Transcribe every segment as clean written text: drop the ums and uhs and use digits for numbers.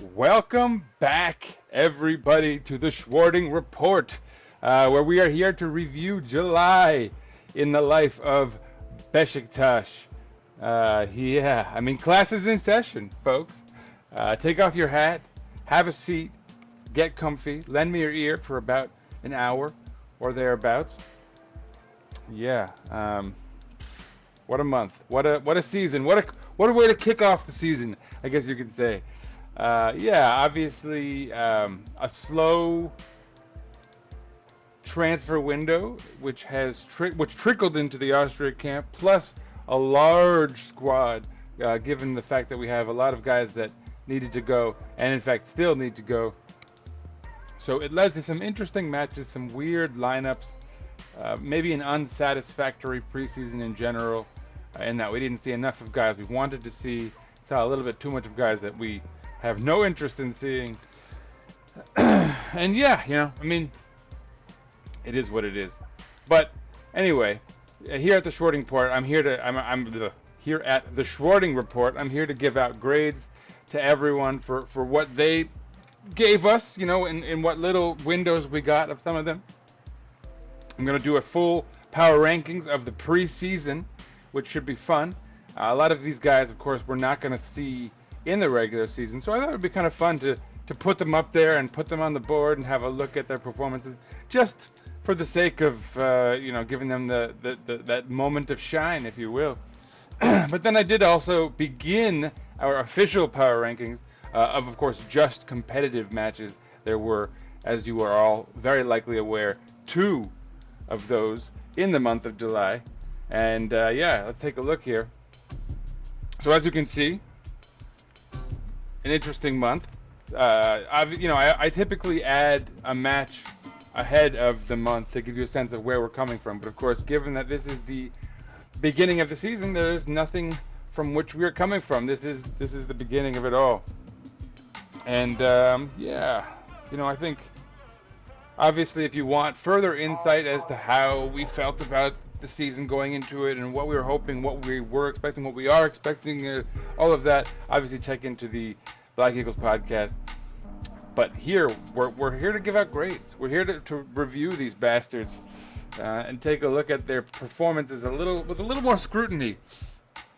Welcome back, everybody, to the Schwarting Report, where we are here to review July in the life of Beşiktaş. Class is in session, folks. Take off your hat, have a seat, get comfy, lend me your ear for about an hour or thereabouts. Yeah, what a month, what a season, what a way to kick off the season, I guess you could say. Obviously, a slow transfer window, which trickled into the Austria camp, plus a large squad, given the fact that we have a lot of guys that needed to go, and in fact still need to go. So it led to some interesting matches, some weird lineups, maybe an unsatisfactory preseason in general, in that we didn't see enough of guys we wanted to see, saw a little bit too much of guys that we have no interest in seeing. And it is what it is. But anyway, here at the Schwarting Report, here at the Schwarting Report. I'm here to give out grades to everyone for what they gave us, in what little windows we got of some of them. I'm going to do a full power rankings of the preseason, which should be fun. A lot of these guys, of course, we're not going to see in the regular season, so I thought it would be kind of fun to put them up there and put them on the board and have a look at their performances, just for the sake of giving them that moment of shine, if you will. But then I did also begin our official power rankings of course, just competitive matches. There were, as you are all very likely aware, 2 of those in the month of July. And let's take a look here. So as you can see, an interesting month. I typically add a match ahead of the month to give you a sense of where we're coming from. But of course, given that this is the beginning of the season, there's nothing from which we are coming from. This is the beginning of it all. And I think obviously if you want further insight as to how we felt about the season going into it and what we were hoping, what we were expecting, what we are expecting, all of that, obviously check into the Black Eagles podcast. But here, we're here to give out grades. We're here to review these bastards and take a look at their performances with a little more scrutiny.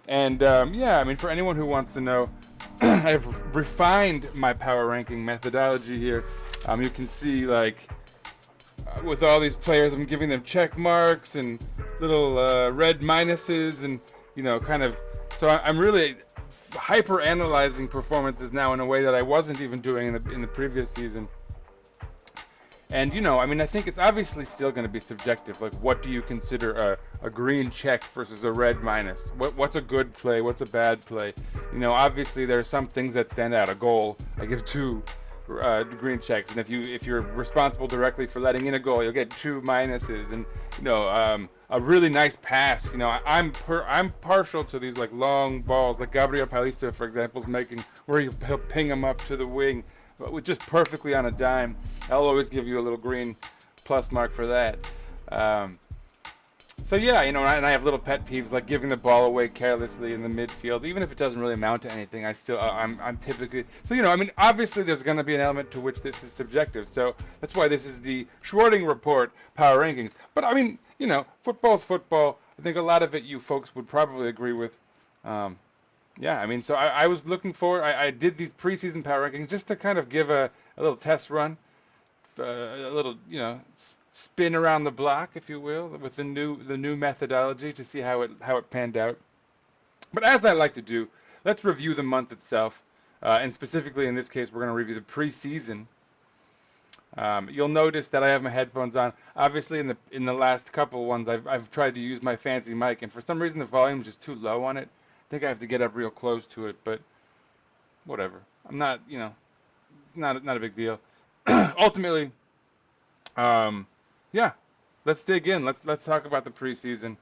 And for anyone who wants to know, I've refined my power ranking methodology here. You can see, with all these players, I'm giving them check marks and little red minuses, and so I'm really hyper analyzing performances now in a way that I wasn't even doing in the previous season. And I think it's obviously still going to be subjective. Like, what do you consider a green check versus a red minus? What's a good play? What's a bad play? Obviously there are some things that stand out. A goal, I give 2 green checks, and if you're responsible directly for letting in a goal, you'll get 2 minuses. And a really nice pass. I'm partial to these long balls, like Gabriel Paulista, for example, is making, where he'll ping them up to the wing, with just perfectly on a dime. I'll always give you a little green plus mark for that. And I have little pet peeves like giving the ball away carelessly in the midfield, even if it doesn't really amount to anything. I'm typically obviously there's going to be an element to which this is subjective. So that's why this is the Schwarting Report power rankings. But football's football. I think a lot of it you folks would probably agree with. So I was looking for. I did these preseason power rankings just to kind of give a little test run, a little spin around the block, if you will, with the new methodology to see how it panned out. But as I like to do, let's review the month itself, and specifically in this case, we're going to review the preseason. You'll notice that I have my headphones on. Obviously, in the last couple ones, I've tried to use my fancy mic, and for some reason the volume is just too low on it. I think I have to get up real close to it, but whatever. I'm not, it's not a big deal. Ultimately, let's dig in. Let's talk about the preseason.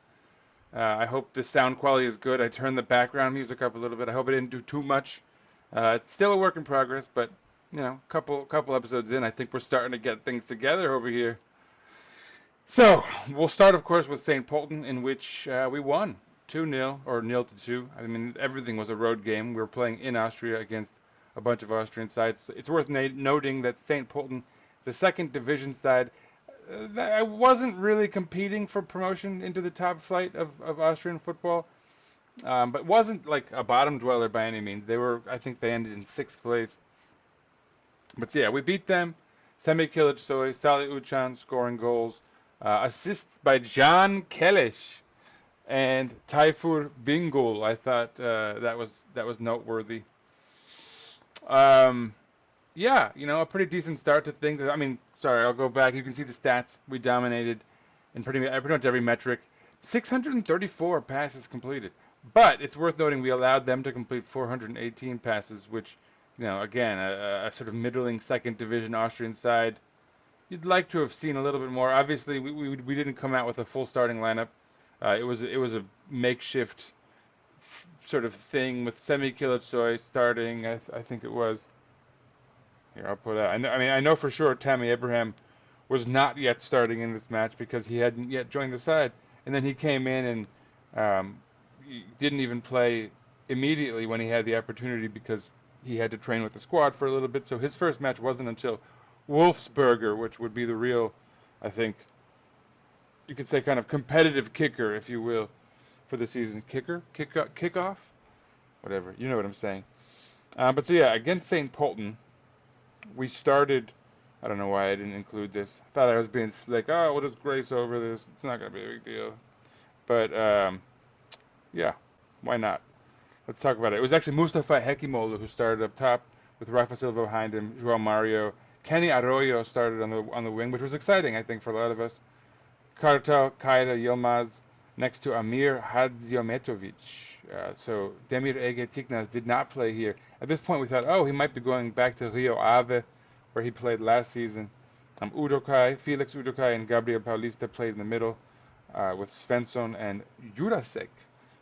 I hope the sound quality is good. I turned the background music up a little bit. I hope I didn't do too much. It's still a work in progress, but couple episodes in, I think we're starting to get things together over here. So we'll start, of course, with St. Pölten, in which we won 2-0 or 0-2. Everything was a road game. We were playing in Austria against a bunch of Austrian sides. It's worth noting that St. Pölten is the second division side that wasn't really competing for promotion into the top flight of Austrian football, but wasn't like a bottom dweller by any means. I think they ended in 6th place. But so, yeah, we beat them. Semih Kılıçsoy, Salih Uçan scoring goals. Assists by Can Keleş and Tayfur Bingöl. I thought that was noteworthy. Yeah, a pretty decent start to things. I mean, sorry, I'll go back. You can see the stats. We dominated in pretty much every metric. 634 passes completed. But it's worth noting we allowed them to complete 418 passes, which, again, a sort of middling second division Austrian side. You'd like to have seen a little bit more. Obviously, we didn't come out with a full starting lineup. It was a makeshift sort of thing with Semih Kılıçsoy starting. I think it was. Here, I'll put out. I know for sure Tammy Abraham was not yet starting in this match because he hadn't yet joined the side, and then he came in and he didn't even play immediately when he had the opportunity because he had to train with the squad for a little bit. So his first match wasn't until Wolfsberger, which would be the real, I think, you could say kind of competitive kicker, if you will, for the season. Kickoff, whatever. You know what I'm saying. But so yeah, against St. Pölten, we started. I don't know why I didn't include this. I thought I was being slick. Oh, we'll just grace over this. It's not gonna be a big deal. But yeah, why not? Let's talk about it. It was actually Mustafa Hekimoğlu who started up top with Rafa Silva behind him, João Mario. Kenny Arroyo started on the wing, which was exciting, I think, for a lot of us. Kartal Kayra Yilmaz next to Amir Hadziometovich. So Demir Ege Tiknaz did not play here. At this point, we thought, oh, he might be going back to Rio Ave, where he played last season. Felix Udokai, and Gabriel Paulista played in the middle, with Svensson and Jurasek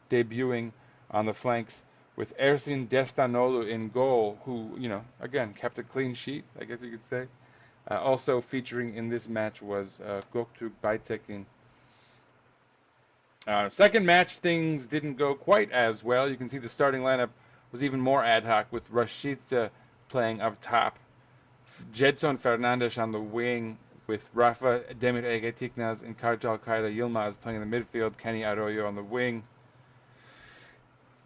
debuting on the flanks, with Ersin Destanoglu in goal, who, again, kept a clean sheet, I guess you could say. Also featuring in this match was Göktürk Baytekin. Second match, things didn't go quite as well. You can see the starting lineup was even more ad hoc, with Rashica playing up top, Jedson Fernandes on the wing, with Rafa Demir Ege Tiknaz and Kartal Kayra Yilmaz playing in the midfield, Kenny Arroyo on the wing.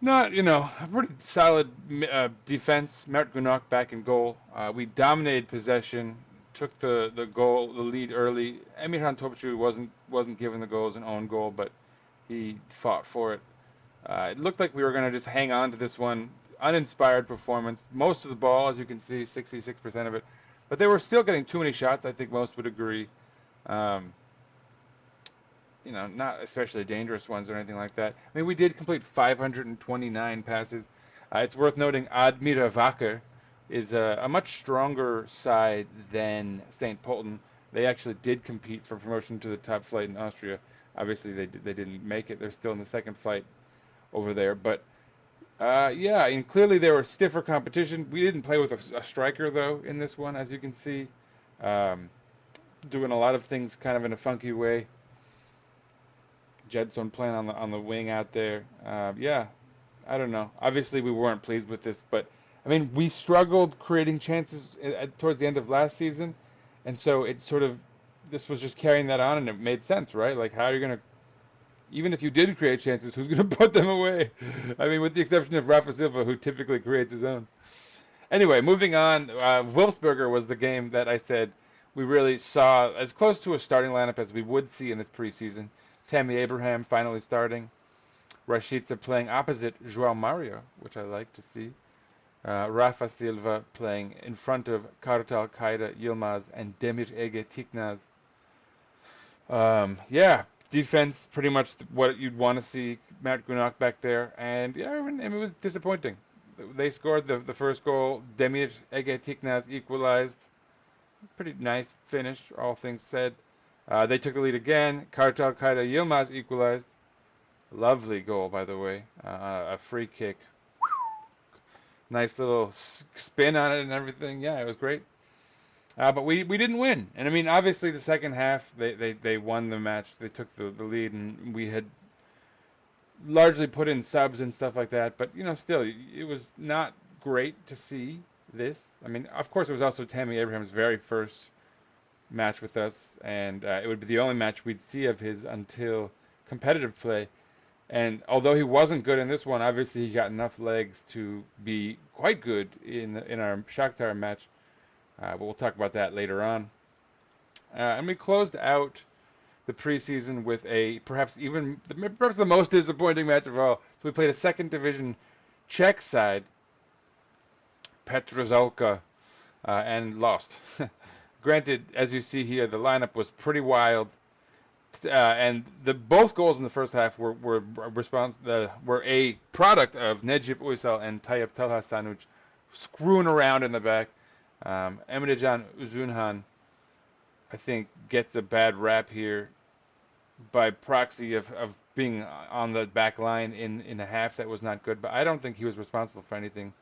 Not, a pretty solid defense. Mert Günok back in goal. We dominated possession, took the lead early. Emirhan Topçu wasn't given the goal as an own goal, but he fought for it. It looked like we were going to just hang on to this one. Uninspired performance. Most of the ball, as you can see, 66% of it. But they were still getting too many shots, I think most would agree. Not especially dangerous ones or anything like that. I mean, we did complete 529 passes. It's worth noting Admira Wacker is a much stronger side than St. Pölten. They actually did compete for promotion to the top flight in Austria. Obviously, they didn't make it. They're still in the second flight over there. But yeah, and clearly they were stiffer competition. We didn't play with a striker though in this one, as you can see, doing a lot of things kind of in a funky way. Jedson playing on the wing out there. Yeah, I don't know. Obviously, we weren't pleased with this, but I mean, we struggled creating chances towards the end of last season, and so it sort of, this was just carrying that on, and it made sense, right? Like, how are you gonna, even if you did create chances, who's gonna put them away? I mean, with the exception of Rafa Silva, who typically creates his own. Anyway, moving on. Wolfsberger was the game that I said we really saw as close to a starting lineup as we would see in this preseason. Tammy Abraham finally starting. Rashica playing opposite João Mario, which I like to see. Rafa Silva playing in front of Kartal Kayra Yilmaz and Demir Ege Tiknaz. Yeah, defense pretty much what you'd want to see. Mert Günok back there, and yeah, it was disappointing. They scored the first goal. Demir Ege Tiknaz equalized. Pretty nice finish, all things said. They took the lead again. Kartal Kayra Yilmaz equalized. Lovely goal, by the way. A free kick. Nice little spin on it and everything. Yeah, it was great. But we didn't win. And I mean, obviously, the second half, they won the match. They took the lead, and we had largely put in subs and stuff like that. But, still, it was not great to see. this. I mean, of course, it was also Tammy Abraham's very first match with us, and it would be the only match we'd see of his until competitive play. And although he wasn't good in this one, obviously he got enough legs to be quite good in our Shakhtar match. But we'll talk about that later on. And we closed out the preseason with perhaps the most disappointing match of all. So we played a second division Czech side, Petržalka, and lost. Granted, as you see here, the lineup was pretty wild, and both goals in the first half were a product of Necip Uysal and Tayyip Talha Sanuc screwing around in the back. Emrecan Uzunhan, I think, gets a bad rap here by proxy of being on the back line in a half that was not good, but I don't think he was responsible for anything.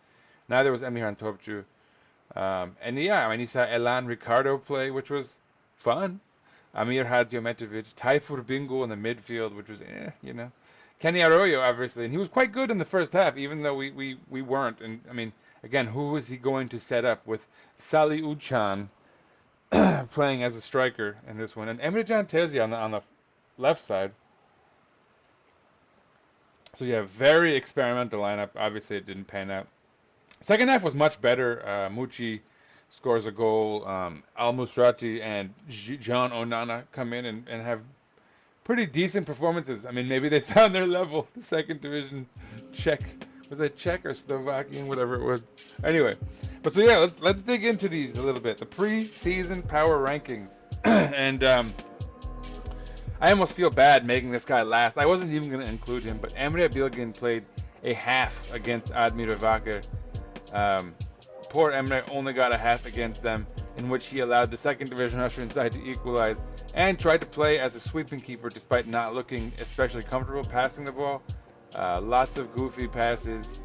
Neither was Emirhan Topçu. And yeah, I mean, you saw Elan Ricardo play, which was fun. Amir Hadziometovich, Tayfur Bingu in the midfield, which was, Kenny Arroyo, obviously, and he was quite good in the first half, even though we weren't. And I mean, again, who was he going to set up with Salih Uçan playing as a striker in this one, and Emrecan Tezi on the left side. So yeah, very experimental lineup. Obviously, it didn't pan out. Second half was much better. Mucci scores a goal. Al Musrati and John Onana come in and have pretty decent performances. I mean, maybe they found their level. The second division Czech, was it Czech or Slovakian, whatever it was. Anyway, but so yeah, let's dig into these a little bit. The pre-season power rankings, and I almost feel bad making this guy last. I wasn't even going to include him, but Emre Bilgin played a half against Admira Wacker. Poor Emre only got a half against them, in which he allowed the second division Austrian side to equalize and tried to play as a sweeping keeper despite not looking especially comfortable passing the ball. Lots of goofy passes.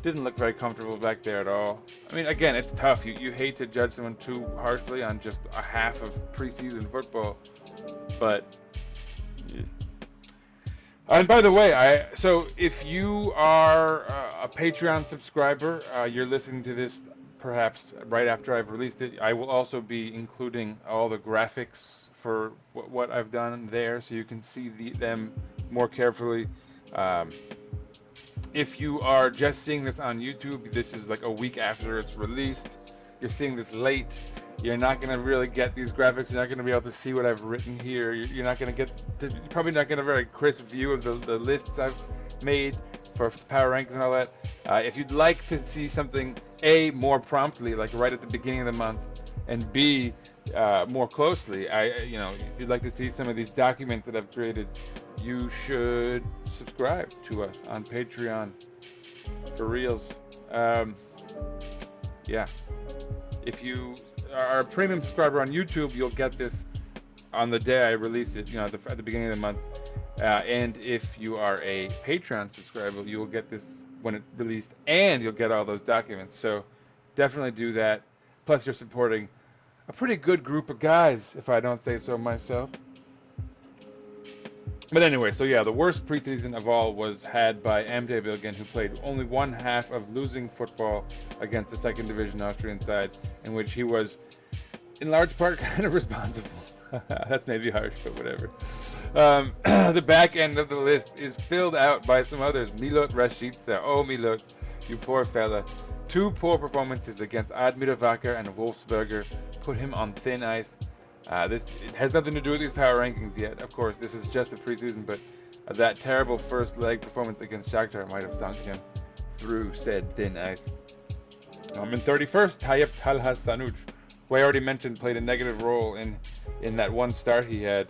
Didn't look very comfortable back there at all. I mean, again, it's tough. You hate to judge someone too harshly on just a half of preseason football, but... And by the way, so if you are a Patreon subscriber, you're listening to this perhaps right after I've released it. I will also be including all the graphics for what I've done there, so you can see them more carefully. If you are just seeing this on YouTube, this is like a week after it's released. You're seeing this late. You're not going to really get these graphics. You're not going to be able to see what I've written here. You're not going to get, you're probably not going to get a very crisp view of the lists I've made for power rankings and all that. If you'd like to see something, A, more promptly, like right at the beginning of the month, and B, more closely, if you'd like to see some of these documents that I've created, you should subscribe to us on Patreon for reals. Yeah. If you are a premium subscriber on YouTube, you'll get this on the day I release it, at the beginning of the month. And if you are a Patreon subscriber, you will get this when it's released, and you'll get all those documents. So definitely do that. Plus, you're supporting a pretty good group of guys, if I don't say so myself. But anyway, so yeah, the worst preseason of all was had by Emre Bilgin, who played only one half of losing football against the second division Austrian side, in which he was, in large part, kind of responsible. That's maybe harsh, but whatever. The back end of the list is filled out by some others. Milot Rashica. Oh, Milot, you poor fella. 2 poor performances against Admira Wacker and Wolfsberger put him on thin ice. It has nothing to do with these power rankings yet. Of course, this is just the preseason, but that terrible first leg performance against Shakhtar might have sunk him through said thin ice. In 31st, Tayyip Talha Sanuc, who I already mentioned played a negative role in that one start he had.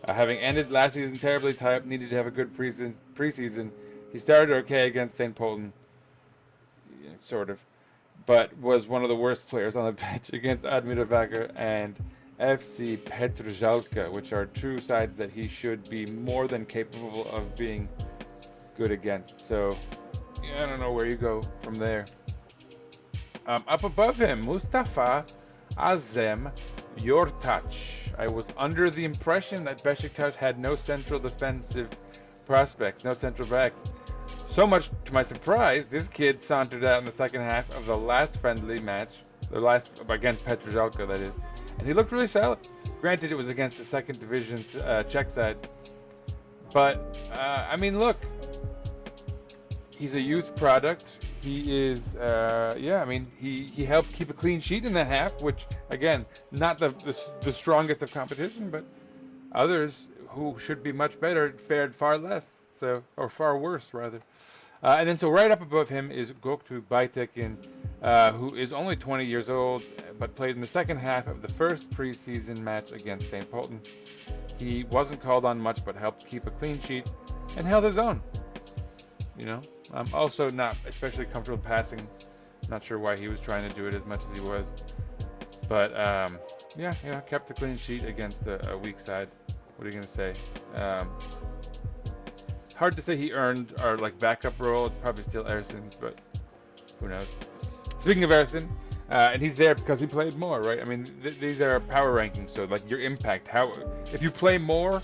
Having ended last season terribly, Tayyip needed to have a good preseason. He started okay against St. Pölten, sort of, but was one of the worst players on the pitch against Admira Wacker and FC Petržalka, which are 2 sides that he should be more than capable of being good against. So, I don't know where you go from there. Up above him, Mustafa Azem Yortac. I was under the impression that Beşiktaş had no central defensive prospects, no central backs. So much to my surprise, this kid sauntered out in the second half of the last friendly match, the last against Petržalka, that is, and he looked really solid. Granted, it was against the second division Czech side, but I mean, look, he's a youth product. He is, I mean, he helped keep a clean sheet in that half, which again, not the strongest of competition, but others who should be much better fared far less. So, or far worse, rather. And then, so right up above him is Göktuğ Baytekin, who is only 20 years old, but played in the second half of the first preseason match against St. Pölten. He wasn't called on much, but helped keep a clean sheet and held his own. You know, also not especially comfortable passing. Not sure why he was trying to do it as much as he was, but kept a clean sheet against a weak side. What are you gonna say? Hard to say he earned our backup role. It's probably still Ersin's, but who knows? Speaking of Ersin, and he's there because he played more, right? I mean, these are power rankings, so your impact. If you play more,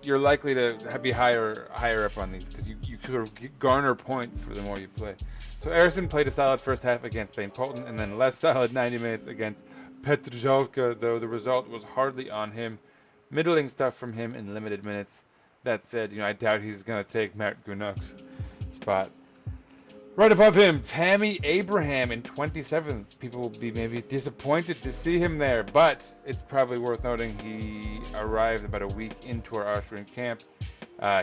you're likely to be higher up on these because you sort of garner points for the more you play. So Ersin played a solid first half against St. Pölten, and then less solid 90 minutes against Petržalka, though the result was hardly on him. Middling stuff from him in limited minutes. That said, I doubt he's going to take Mert Günok's spot. Right above him, Tammy Abraham in 27th. People will be maybe disappointed to see him there, but it's probably worth noting he arrived about a week into our Austrian camp.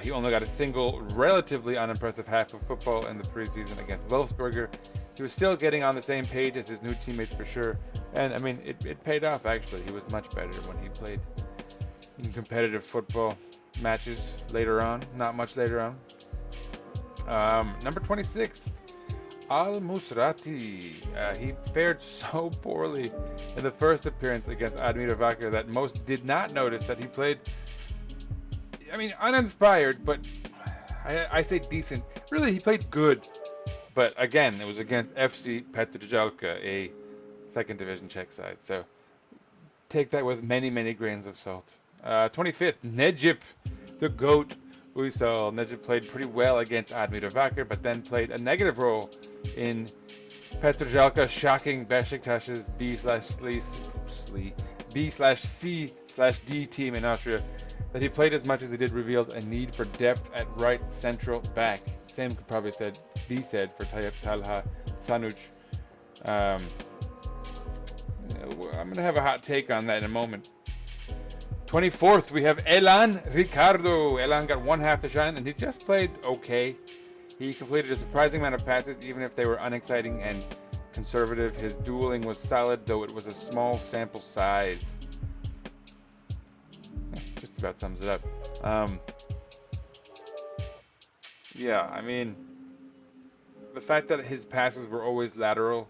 He only got a single, relatively unimpressive half of football in the preseason against Wolfsberger. He was still getting on the same page as his new teammates for sure, and I mean, it paid off actually. He was much better when he played in competitive football matches later on, not much later on. Number 26, Al Musrati. He fared so poorly in the first appearance against Admira Wacker that most did not notice that he played, I mean, uninspired, but I say decent. Really, he played good. But again, it was against FC Petržalka, a second division Czech side. So take that with many, many grains of salt. 25th, Necip, the GOAT, Uysal. Necip played pretty well against Admira Wacker, but then played a negative role in Petržalka, shocking Beşiktaş's B/C/D team in Austria. That he played as much as he did reveals a need for depth at right central back. Same could probably be said for Talha Sanuc. I'm going to have a hot take on that in a moment. 24th, we have Elan Ricardo. Elan got one half to shine, and he just played okay. He completed a surprising amount of passes, even if they were unexciting and conservative. His dueling was solid, though it was a small sample size. Just about sums it up. I mean, the fact that his passes were always lateral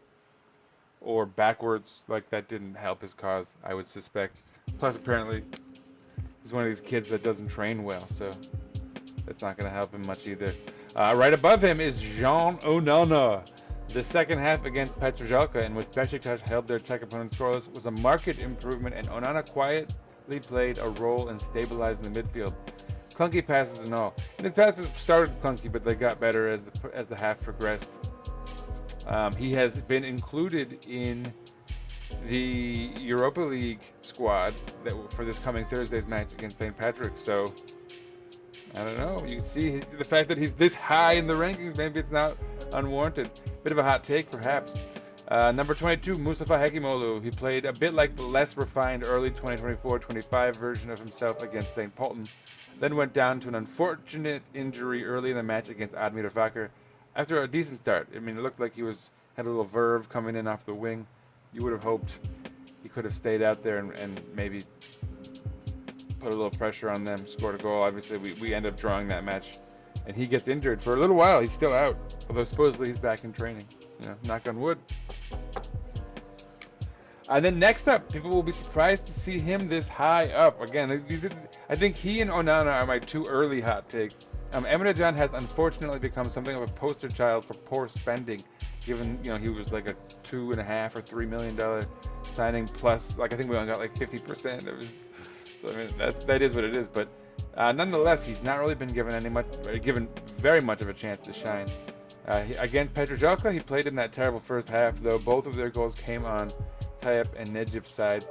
or backwards, that didn't help his cause, I would suspect. Plus, apparently, he's one of these kids that doesn't train well, so that's not going to help him much either. Right above him is Jean Onana. The second half against Petržalka, in which Beşiktaş held their Czech opponent scoreless, was a marked improvement, and Onana quietly played a role in stabilizing the midfield. Clunky passes and all. And his passes started clunky, but they got better as the half progressed. He has been included in the Europa League squad for this coming Thursday's match against St. Patrick's. So, I don't know. You see the fact that he's this high in the rankings, maybe it's not unwarranted. Bit of a hot take, perhaps. Number 22, Mustafa Hekimoğlu. He played a bit like the less refined early 2024-25 version of himself against St. Pölten, then went down to an unfortunate injury early in the match against Admira Wacker. After a decent start, I mean, it looked like he had a little verve coming in off the wing. You would have hoped he could have stayed out there and maybe put a little pressure on them, scored a goal. Obviously, we end up drawing that match, and he gets injured for a little while. He's still out, although supposedly he's back in training. Knock on wood. And then next up, people will be surprised to see him this high up. Again, I think he and Onana are my two early hot takes. Emre Can has unfortunately become something of a poster child for poor spending, given he was like a $2.5 or $3 million signing plus, I think we only got 50% of his. So I mean that is what it is. But Nonetheless, he's not really been given very much of a chance to shine. Against Petržalka, he played in that terrible first half, though both of their goals came on Tayyip and Necip's side.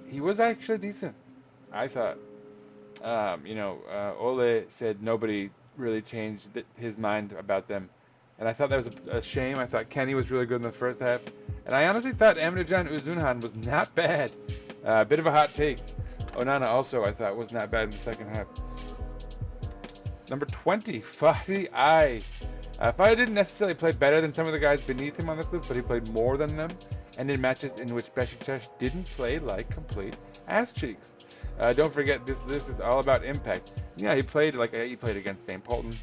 He was actually decent, I thought. Ole said nobody really changed his mind about them. And I thought that was a shame. I thought Kenny was really good in the first half. And I honestly thought Emrecan Uzunhan was not bad. A bit of a hot take. Onana also, I thought, was not bad in the second half. Number 20, Fahri Ay. Fahri didn't necessarily play better than some of the guys beneath him on this list, but he played more than them. And in matches in which Beşiktaş didn't play like complete ass cheeks. Don't forget, this list is all about impact. Yeah, he played against St. Polten.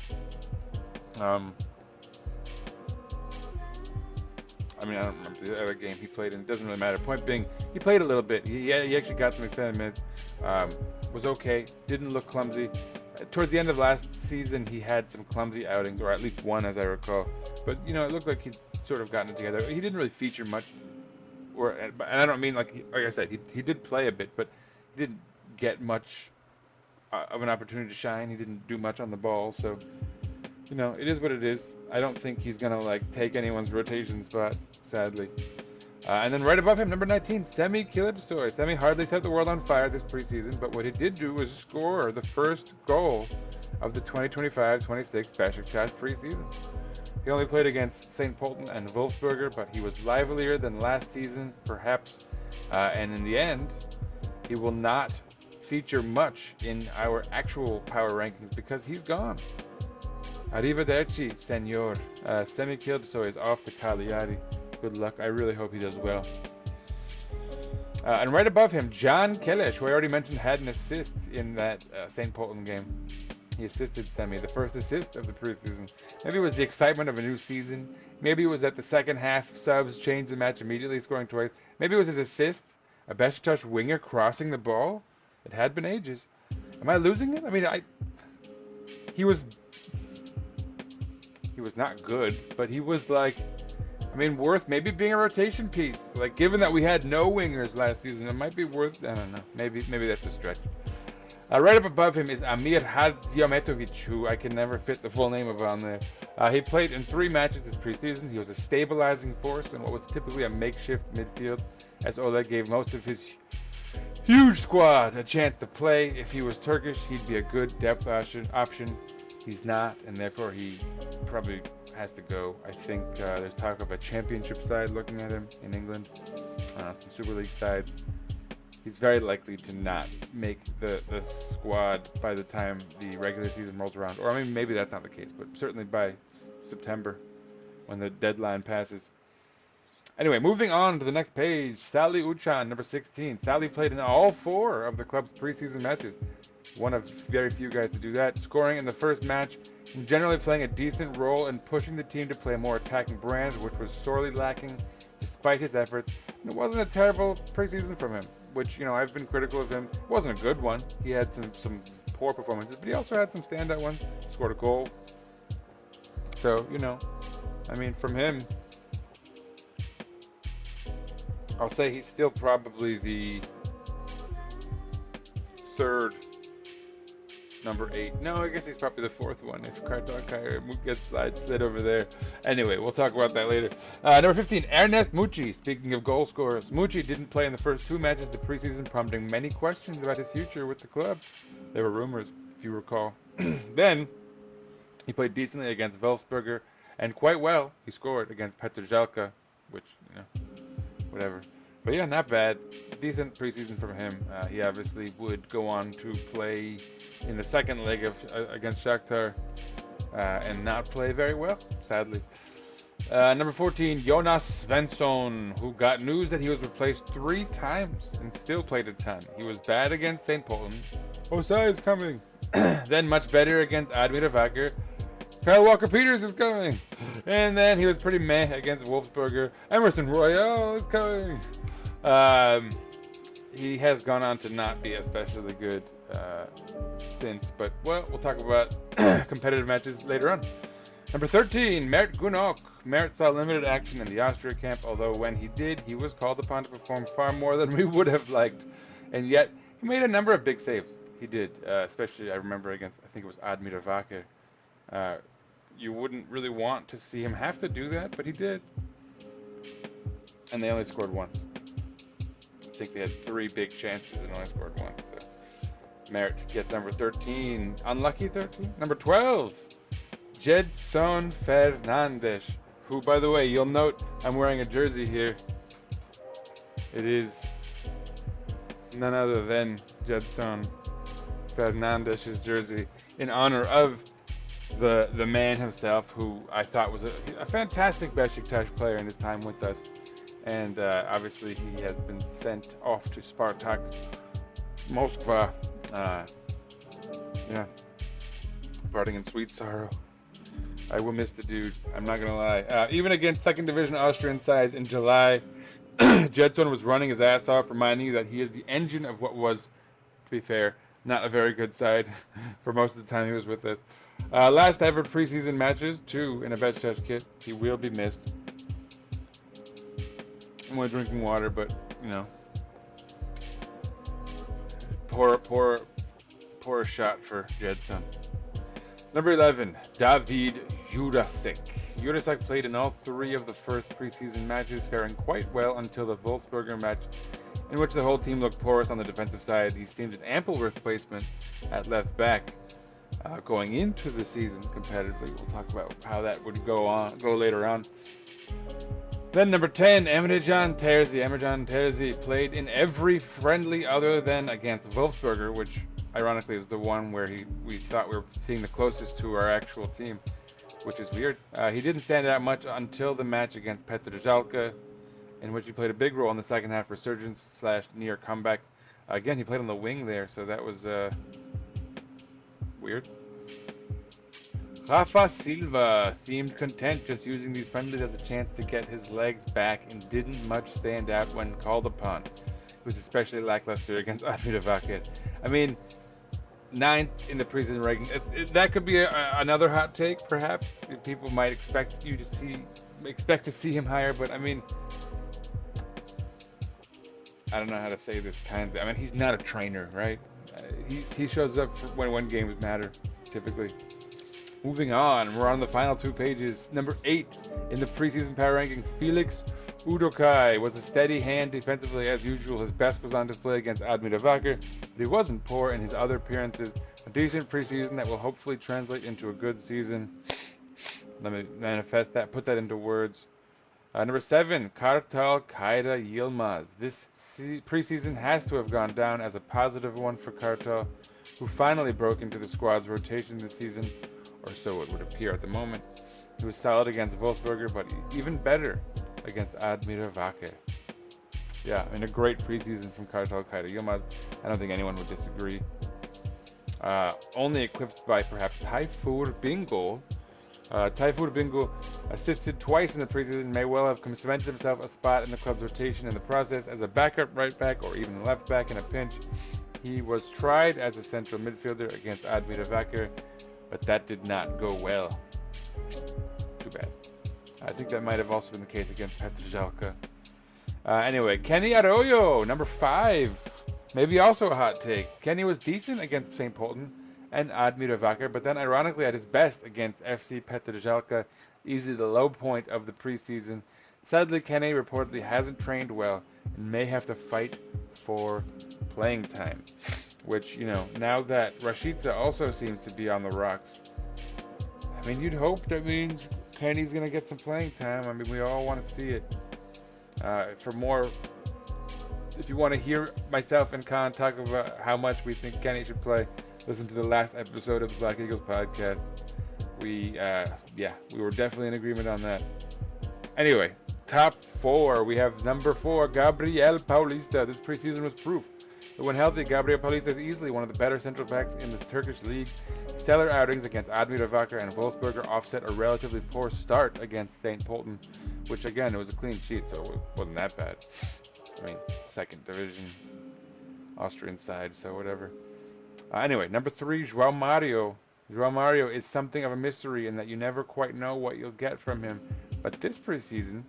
I don't remember the other game he played in. It doesn't really matter. Point being, he played a little bit. He actually got some extended minutes. Was okay. Didn't look clumsy. Towards the end of last season, he had some clumsy outings, or at least one, as I recall. But it looked like he'd sort of gotten it together. He didn't really feature much. And I don't mean like I said, he did play a bit, but he didn't get much of an opportunity to shine. He didn't do much on the ball, so it is what it is. I don't think he's gonna take anyone's rotation spot, sadly. And then right above him, number 19, Semih Kılıçsoy. Semih hardly set the world on fire this preseason, but what he did do was score the first goal of the 2025-26 Beşiktaş preseason. He only played against St. Polten and Wolfsberger, but he was livelier than last season, perhaps. And in the end, he will not feature much in our actual power rankings because he's gone. Arrivederci, senor. Semih Kılıçsoy is off to Cagliari. Good luck. I really hope he does well. And right above him, Can Keleş, who I already mentioned had an assist in that St. Polten game. He assisted Semih, the first assist of the preseason. Maybe it was the excitement of a new season. Maybe it was that the second half subs changed the match immediately, scoring twice. Maybe it was his assist, a Beşiktaş winger crossing the ball. It had been ages. Am I losing it? He was not good, but he was worth maybe being a rotation piece. Given that we had no wingers last season, it might be worth, I don't know, maybe that's a stretch. Right up above him is Amir Hadziyametovic, who I can never fit the full name of on there. He played in 3 matches this preseason. He was a stabilizing force in what was typically a makeshift midfield, as Oleg gave most of his huge squad a chance to play. If he was Turkish, he'd be a good depth option. He's not, and therefore he probably has to go. I think there's talk of a championship side looking at him in England, some Super League sides. He's very likely to not make the squad by the time the regular season rolls around. Or maybe that's not the case, but certainly by September when the deadline passes. Anyway, moving on to the next page, Salih Uçan, number 16. Salih played in all 4 of the club's preseason matches. One of very few guys to do that, scoring in the first match and generally playing a decent role in pushing the team to play a more attacking brand, which was sorely lacking despite his efforts. And it wasn't a terrible preseason from him, which, I've been critical of him. It wasn't a good one. He had some poor performances, but he also had some standout ones. Scored a goal. So, from him, I'll say he's still probably the third number 8. No, I guess he's probably the 4th one if Kartalkaya gets slid over there. Anyway, we'll talk about that later. Number 15, Ernest Muçi. Speaking of goal scorers, Muçi didn't play in the first 2 matches of the preseason, prompting many questions about his future with the club. There were rumors, if you recall. Then, he played decently against Wolfsberger, and quite well. He scored against Petržalka, which, whatever. But yeah, not bad. Decent preseason from him. He obviously would go on to play in the second leg against Shakhtar and not play very well, sadly. Number 14, Jonas Svensson, who got news that he was replaced 3 times and still played a ton. He was bad against St. Polten. Osai is coming. Then much better against Admira Wacker. Kyle Walker-Peters is coming. And then he was pretty meh against Wolfsberger. Emerson Royale is coming. He has gone on to not be especially good since, but we'll talk about competitive matches later on. Number 13, Mert Günok. Mert saw limited action in the Austria camp, although when he did, he was called upon to perform far more than we would have liked, and yet he made a number of big saves. He did, especially I remember against, I think it was Admira Wacker. You wouldn't really want to see him have to do that, but he did. And they only scored once. I think they had 3 big chances and only scored once. So Merit gets number 13. Unlucky 13? Number 12. Jedson Fernandes. Who, by the way, you'll note I'm wearing a jersey here. It is none other than Jedson Fernandes' jersey in honor of the man himself, who I thought was a fantastic Beşiktaş player in his time with us. And obviously he has been sent off to Spartak Moskva. Yeah, parting in sweet sorrow. I will miss the dude. I'm not gonna lie. Even against second division Austrian sides in July, Jedson was running his ass off, reminding you that he is the engine of what was, to be fair, not a very good side for most of the time he was with us. Last ever preseason matches, 2 in a Beşiktaş kit. He will be missed. I'm only drinking water, but you know, pour a shot for Jedson. Number 11, David Jurasek. Jurasek played in all 3 of the first preseason matches, faring quite well until the Wolfsburger match, in which the whole team looked porous on the defensive side. He seemed an ample replacement at left back going into the season competitively. We'll talk about how that would go later on. Then number 10, Emrecan Terzi. Emrecan Terzi played in every friendly other than against Wolfsburger, which ironically is the one where we thought we were seeing the closest to our actual team, which is weird. He didn't stand out much until the match against Petržalka, in which he played a big role in the second half resurgence / near comeback. Again, he played on the wing there, so that was weird. Rafa Silva seemed content just using these friendlies as a chance to get his legs back and didn't much stand out when called upon. He was especially lackluster against Admira Wacker. I mean, 9th in the preseason ranking. That could be another hot take, perhaps. People might expect to see him higher, but I mean, I don't know how to say this kind of. I mean, he's not a trainer, right? He shows up when games matter, typically. Moving on, we're on the final 2 pages. Number 8 in the preseason power rankings, Felix Udokai was a steady hand defensively as usual. His best was on display against Admira Wacker, but he wasn't poor in his other appearances. A decent preseason that will hopefully translate into a good season. Let me manifest that, put that into words. Number 7, Kartal Kayra Yilmaz. This preseason has to have gone down as a positive one for Kartal, who finally broke into the squad's rotation this season, or so it would appear at the moment. He was solid against Wolfsburger, but even better against Admira Wacker. Yeah, I mean, a great preseason from Kartal Kayra Yilmaz. I don't think anyone would disagree. Only eclipsed by perhaps Tayfur Bingöl. Tayfur Bingöl assisted twice in the preseason, may well have cemented himself a spot in the club's rotation in the process as a backup right back or even left back in a pinch. He was tried as a central midfielder against Admira Wacker, but that did not go well. Too bad. I think that might have also been the case against Petržalka. Anyway, Kenny Arroyo, number 5. Maybe also a hot take. Kenny was decent against St. Pölten and Admira Wacker, but then ironically at his best against FC Petržalka, easily the low point of the preseason. Sadly, Kenny reportedly hasn't trained well and may have to fight for playing time. Which, you know, now that Rashica also seems to be on the rocks, I mean, you'd hope that means Kenny's going to get some playing time. I mean, we all want to see it. For more, if you want to hear myself and Khan talk about how much we think Kenny should play, listen to the last episode of the Black Eagles podcast. We were definitely in agreement on that. Anyway, top 4. We have number 4, Gabriel Paulista. This preseason was proof that when healthy, Gabriel Paulista is easily one of the better central backs in the Turkish league. Stellar outings against Admira Wacker and Wolfsburger offset a relatively poor start against St. Pölten, which again, it was a clean sheet, so it wasn't that bad. I mean, second division Austrian side, so whatever. Anyway, number 3, João Mario. João Mario is something of a mystery in that you never quite know what you'll get from him, but this preseason,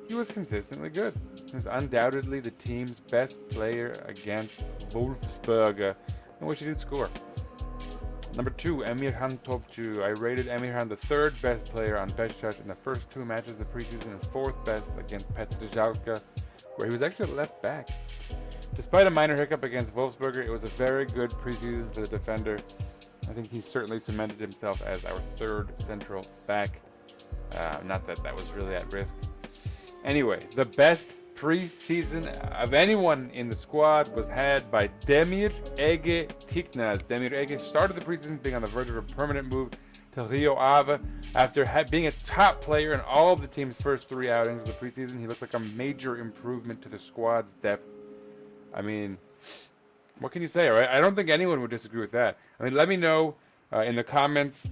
he was consistently good. He was undoubtedly the team's best player against Wolfsburger, in which he did score. Number 2, Emirhan Topçu. I rated Emirhan the 3rd best player on Beşiktaş in the first 2 matches of the preseason and 4th best against Petržalka, where he was actually left back. Despite a minor hiccup against Wolfsburger, it was a very good preseason for the defender. I think he certainly cemented himself as our 3rd central back. Not that that was really at risk. Anyway, the best preseason of anyone in the squad was had by Demir Ege Tiknaz. Demir Ege started the preseason being on the verge of a permanent move to Rio Ave. After being a top player in all of the team's first 3 outings of the preseason, he looks like a major improvement to the squad's depth. I mean, what can you say, right? I don't think anyone would disagree with that. I mean, let me know in the comments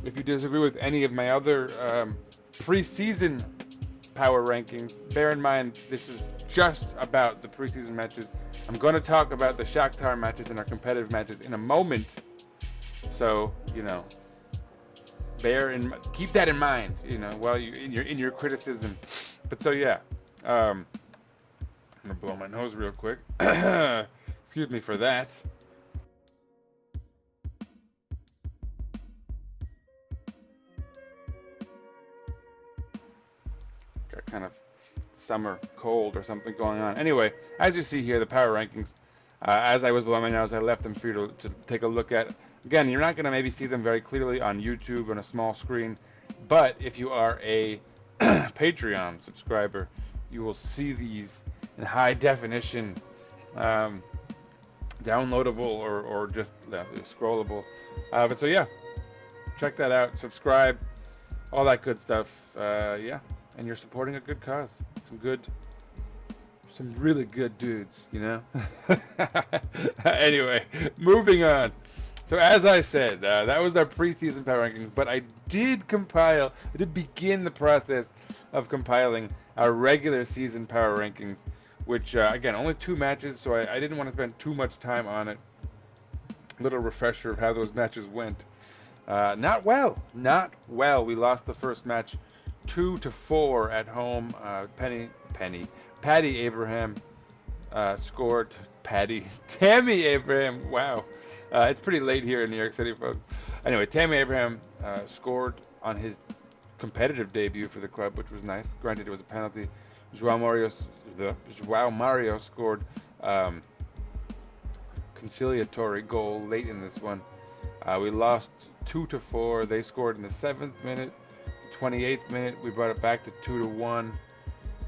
if you disagree with any of my other preseason power rankings. Bear in mind, this is just about the preseason matches. I'm going to talk about the Shakhtar matches and our competitive matches in a moment. So, you know, keep that in mind, you know, while you in your criticism. But so yeah, I'm gonna blow my nose real quick. Excuse me for that. Kind of summer cold or something going on. Anyway, as you see here, the power rankings, as I was blowing my nose, I left them for you to take a look at. Again, you're not going to maybe see them very clearly on YouTube on a small screen, but if you are a Patreon subscriber, you will see these in high definition, downloadable or just scrollable. But so yeah, check that out, subscribe, all that good stuff. Yeah. And you're supporting a good cause. Some really good dudes, you know? Anyway, moving on. So as I said, that was our preseason power rankings, but I did begin the process of compiling our regular season power rankings, which, again, only 2 matches, so I didn't want to spend too much time on it. A little refresher of how those matches went. Not well. We lost the first match 2-4 at home. Paddy Abraham scored. Tammy Abraham. Wow. It's pretty late here in New York City, folks. Anyway, Tammy Abraham scored on his competitive debut for the club, which was nice. Granted, it was a penalty. João Mario scored conciliatory goal late in this one. We lost 2-4. They scored in the 7th minute. 28th minute, we brought it back to 2-1.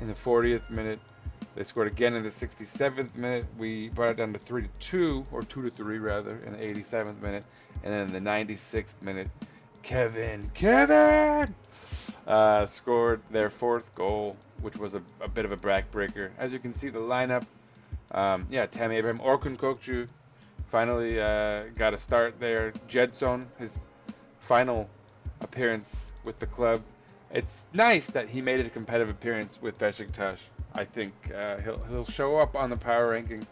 In the 40th minute, they scored again in the 67th minute. We brought it down to 3-2, or 2-3 rather, in the 87th minute. And then in the 96th minute, Kevin scored their 4th goal, which was a bit of a backbreaker. As you can see, the lineup, Tammy Abraham, Orkun Kokcu finally got a start there. Jedson, his final appearance with the club. It's nice that he made it a competitive appearance with Beşiktaş. I think he'll show up on the power rankings.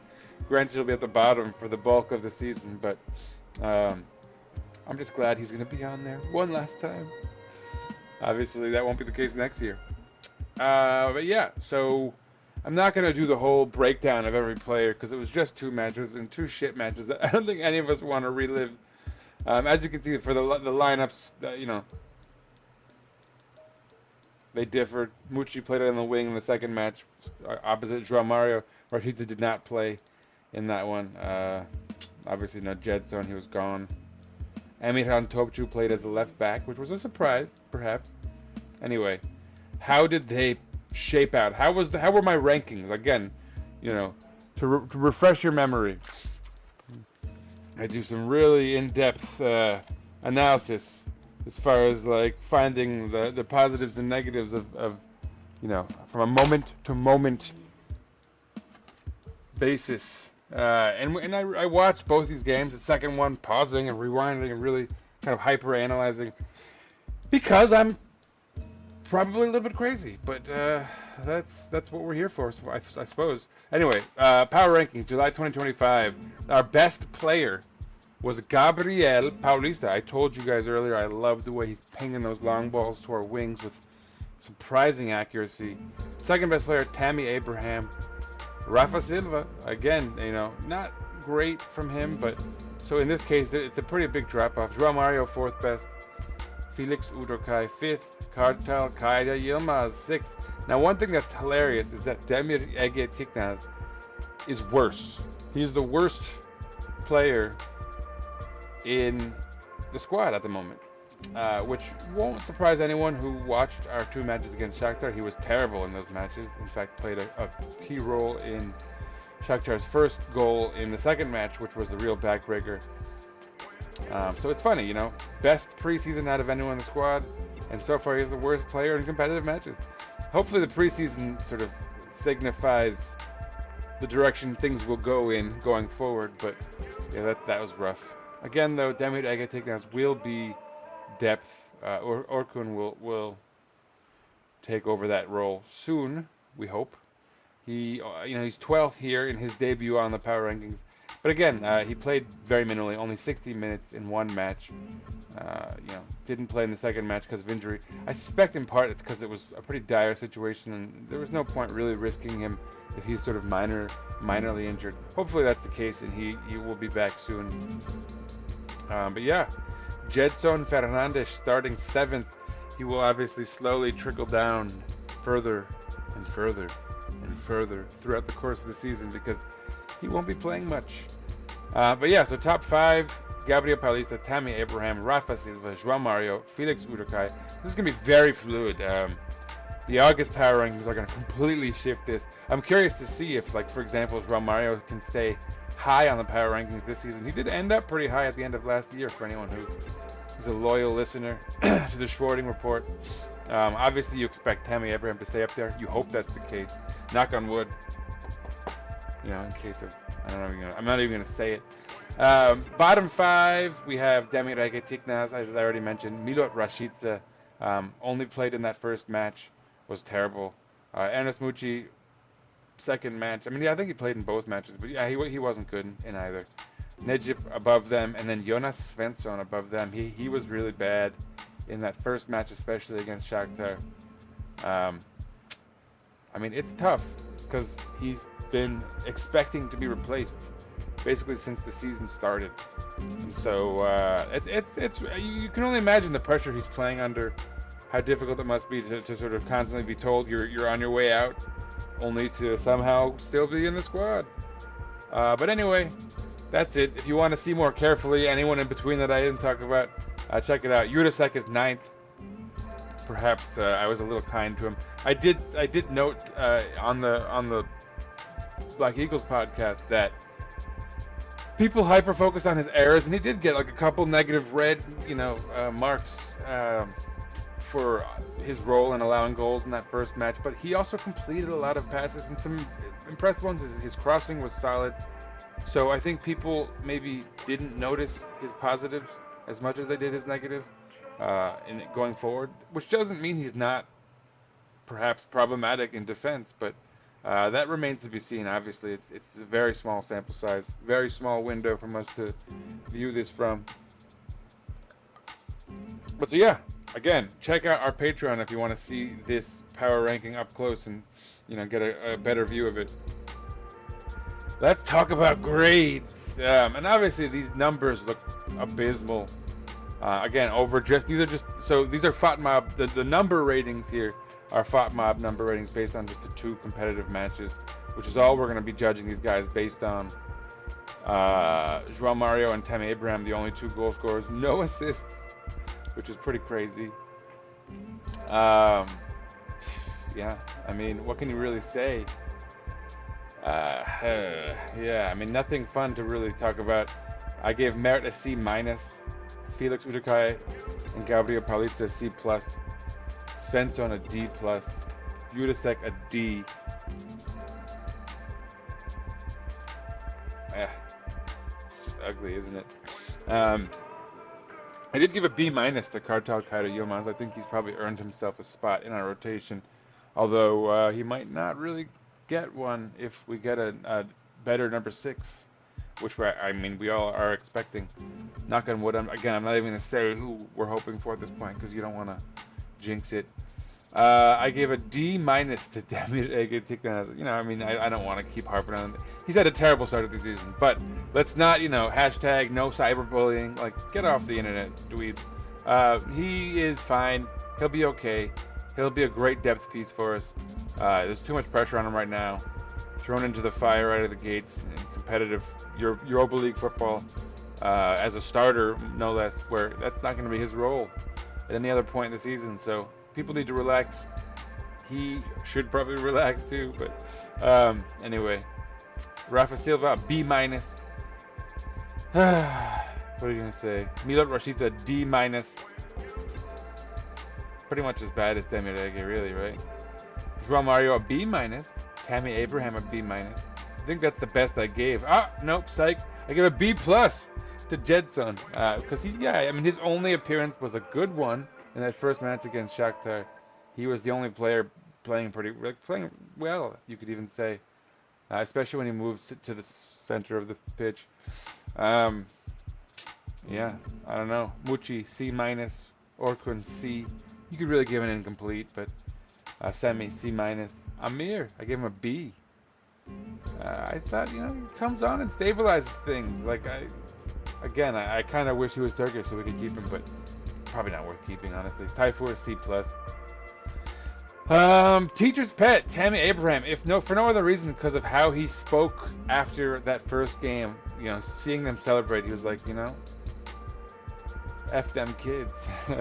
Granted, he'll be at the bottom for the bulk of the season, but I'm just glad he's going to be on there one last time. Obviously, that won't be the case next year. But yeah, so I'm not going to do the whole breakdown of every player because it was just 2 matches and 2 shit matches that I don't think any of us want to relive. As you can see, for the lineups, you know, they differed. Mucci played on the wing in the second match, opposite João Mario. Rashida did not play in that one. Obviously, no Jedson, he was gone. Emirhan Topçu played as a left back, which was a surprise, perhaps. Anyway, how did they shape out? How were my rankings? Again, you know, to refresh your memory, I do some really in-depth analysis as far as like finding the positives and negatives of you know, from a moment to moment basis. And I watched both these games, the second one pausing and rewinding and really kind of hyper analyzing because I'm probably a little bit crazy, but that's what we're here for, so I suppose. Anyway, power rankings, July 2025. Our best player was Gabriel Paulista. I told you guys earlier I love the way he's pinging those long balls to our wings with surprising accuracy. Second best player, Tammy Abraham. Rafa Silva, again, you know, not great from him, but so in this case, it's a pretty big drop-off. João Mario, 4th best. Felix Udokai, 5th. Kartal Kaya Yilmaz, 6th. Now, one thing that's hilarious is that Demir Ege Tiknaz is worse. He's the worst player in the squad at the moment, which won't surprise anyone who watched our 2 matches against Shakhtar. He was terrible in those matches. In fact, played a key role in Shakhtar's first goal in the second match, which was the real backbreaker. So it's funny, you know, best preseason out of anyone in the squad, and so far he's the worst player in competitive matches. Hopefully the preseason sort of signifies the direction things will go in going forward, but yeah, that was rough. Again, though, Demir Ege Tiknaz will be depth. Orkun will take over that role soon, we hope. He's 12th here in his debut on the power rankings. But again, he played very minimally, only 60 minutes in one match. Didn't play in the second match because of injury. I suspect in part it's because it was a pretty dire situation, and there was no point really risking him if he's sort of minorly injured. Hopefully that's the case, and he will be back soon. But yeah, Jedson Fernandes starting 7th. He will obviously slowly trickle down further and further and further throughout the course of the season because he won't be playing much. But yeah, so top 5, Gabriel Paulista, Tammy Abraham, Rafa Silva, João Mario, Felix Udokai. This is going to be very fluid. The August power rankings are going to completely shift this. I'm curious to see if, like, for example, João Mario can stay high on the power rankings this season. He did end up pretty high at the end of last year for anyone who is a loyal listener to the Schwarting report. Obviously, you expect Tammy Abraham to stay up there. You hope that's the case. Knock on wood. In case of, I'm not even going to say it. Bottom 5, we have Demir Ege Tiknaz, as I already mentioned. Milot Rashica only played in that first match, was terrible. Ernest Mucci, second match. I think he played in both matches, but yeah, he wasn't good in either. Necip above them, and then Jonas Svensson above them. He was really bad in that first match, especially against Shakhtar. It's tough because he's been expecting to be replaced basically since the season started. And so you can only imagine the pressure he's playing under, how difficult it must be to sort of constantly be told you're on your way out, only to somehow still be in the squad. But anyway, that's it. If you want to see more carefully anyone in between that I didn't talk about, check it out. Jurasek is 9th. Perhaps I was a little kind to him. I did note on the Black Eagles podcast that people hyper focus on his errors, and he did get like a couple negative red marks for his role in allowing goals in that first match. But he also completed a lot of passes, and some impressive ones. His crossing was solid. So I think people maybe didn't notice his positives as much as they did his negatives in going forward, which doesn't mean he's not perhaps problematic in defense, but that remains to be seen. Obviously, it's a very small sample size, very small window from us to view this from. But so yeah, again, check out our Patreon if you want to see this power ranking up close and get a better view of it. Let's talk about grades, and obviously these numbers look abysmal. Again, overdressed. These are FOTMob. The number ratings here are FOTMob number ratings based on just the 2 competitive matches, which is all we're going to be judging these guys based on. João Mario and Tammy Abraham, the only 2 goal scorers, no assists, which is pretty crazy. Yeah, what can you really say? Nothing fun to really talk about. I gave Merit a C-, Felix Udokai and Gabriel Paulista a C+, Svensson a D+, Jurasek a D. It's just ugly, isn't it? I did give a B- to Kartal Kaya Yilmaz. I think he's probably earned himself a spot in our rotation, although he might not really get one if we get a better number 6, which we all are expecting. Knock on wood. I'm not even going to say who we're hoping for at this point because you don't want to jinx it. I gave a D minus to Demir Egetiknas. You know, I mean, I don't want to keep harping on it. He's had a terrible start of the season, but let's not, you know, hashtag no cyberbullying. Like, get off the internet, dweeb. He is fine. He'll be okay. He'll be a great depth piece for us. There's too much pressure on him right now. Thrown into the fire out of the gates in competitive Europa League football as a starter, no less, where that's not going to be his role at any other point in the season. So people need to relax. He should probably relax too. But anyway, Rafa Silva, B minus. What are you going to say? Milot Rashica, D minus. Pretty much as bad as Demirege, really, right? João Mario, a B minus. Tammy Abraham, a B minus. I think that's the best I gave. Ah, nope, psych. I gave a B plus to Jedson. Because I mean, his only appearance was a good one in that first match against Shakhtar. He was the only player playing playing well, you could even say. Especially when he moves to the center of the pitch. Yeah, I don't know. Mucci, C minus. Orkun, C. You could really give an incomplete, but Semi, C minus. Amir, I gave him a B. I thought, you know, he comes on and stabilizes things. Like, I kind of wish he was Turkish so we could keep him, but probably not worth keeping, honestly. Tayfur, C plus. Teacher's pet, Tammy Abraham. For no other reason, because of how he spoke after that first game. You know, seeing them celebrate, he was like, you know, F them kids.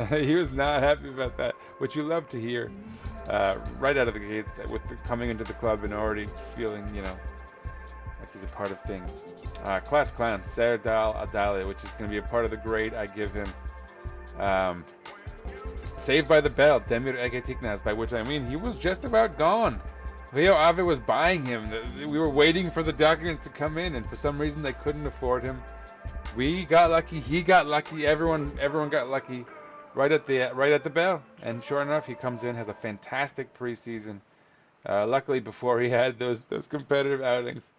He was not happy about that, which you love to hear right out of the gates with coming into the club and already feeling, you know, like he's a part of things. Class Clown, Serdal Adale, which is going to be a part of the grade I give him. Saved by the Bell, Demir Egetiknas, by which I mean he was just about gone. Leo Ave was buying him. We were waiting for the documents to come in, and for some reason they couldn't afford him. We got lucky. He got lucky. Everyone got lucky, right at the bell. And sure enough, he comes in, has a fantastic preseason. Luckily, before he had those competitive outings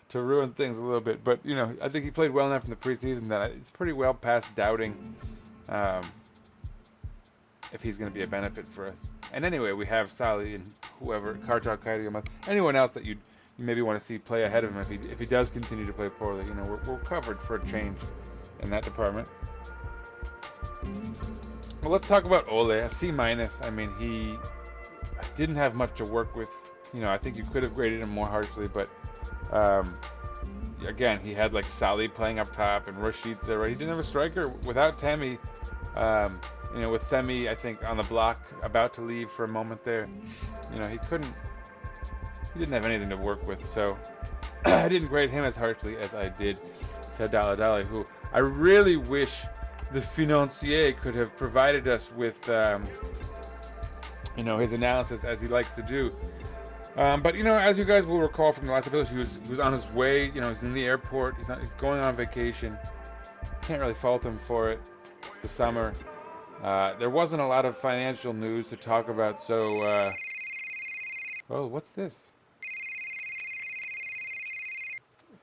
to ruin things a little bit. But you know, I think he played well enough in the preseason that it's pretty well past doubting if he's going to be a benefit for us. And anyway, we have Sali and whoever, Kartal Kairiyama, anyone else that you maybe want to see play ahead of him if he does continue to play poorly. You know, we're covered for a change in that department. Well, let's talk about Ole, a C minus. I mean, he didn't have much to work with. You know, I think you could have graded him more harshly, but again, he had like Sali playing up top and Rashid there. He didn't have a striker without Tammy. You know, with Semi, I think on the block, about to leave for a moment there. You know, he didn't have anything to work with, so I didn't grade him as harshly as I did Serdal Adale, who I really wish the financier could have provided us with, you know, his analysis as he likes to do. But you know, as you guys will recall from the last episode, he was on his way. You know, he's in the airport. He's going on vacation. Can't really fault him for it. It's the summer. There wasn't a lot of financial news to talk about, so. Oh, what's this?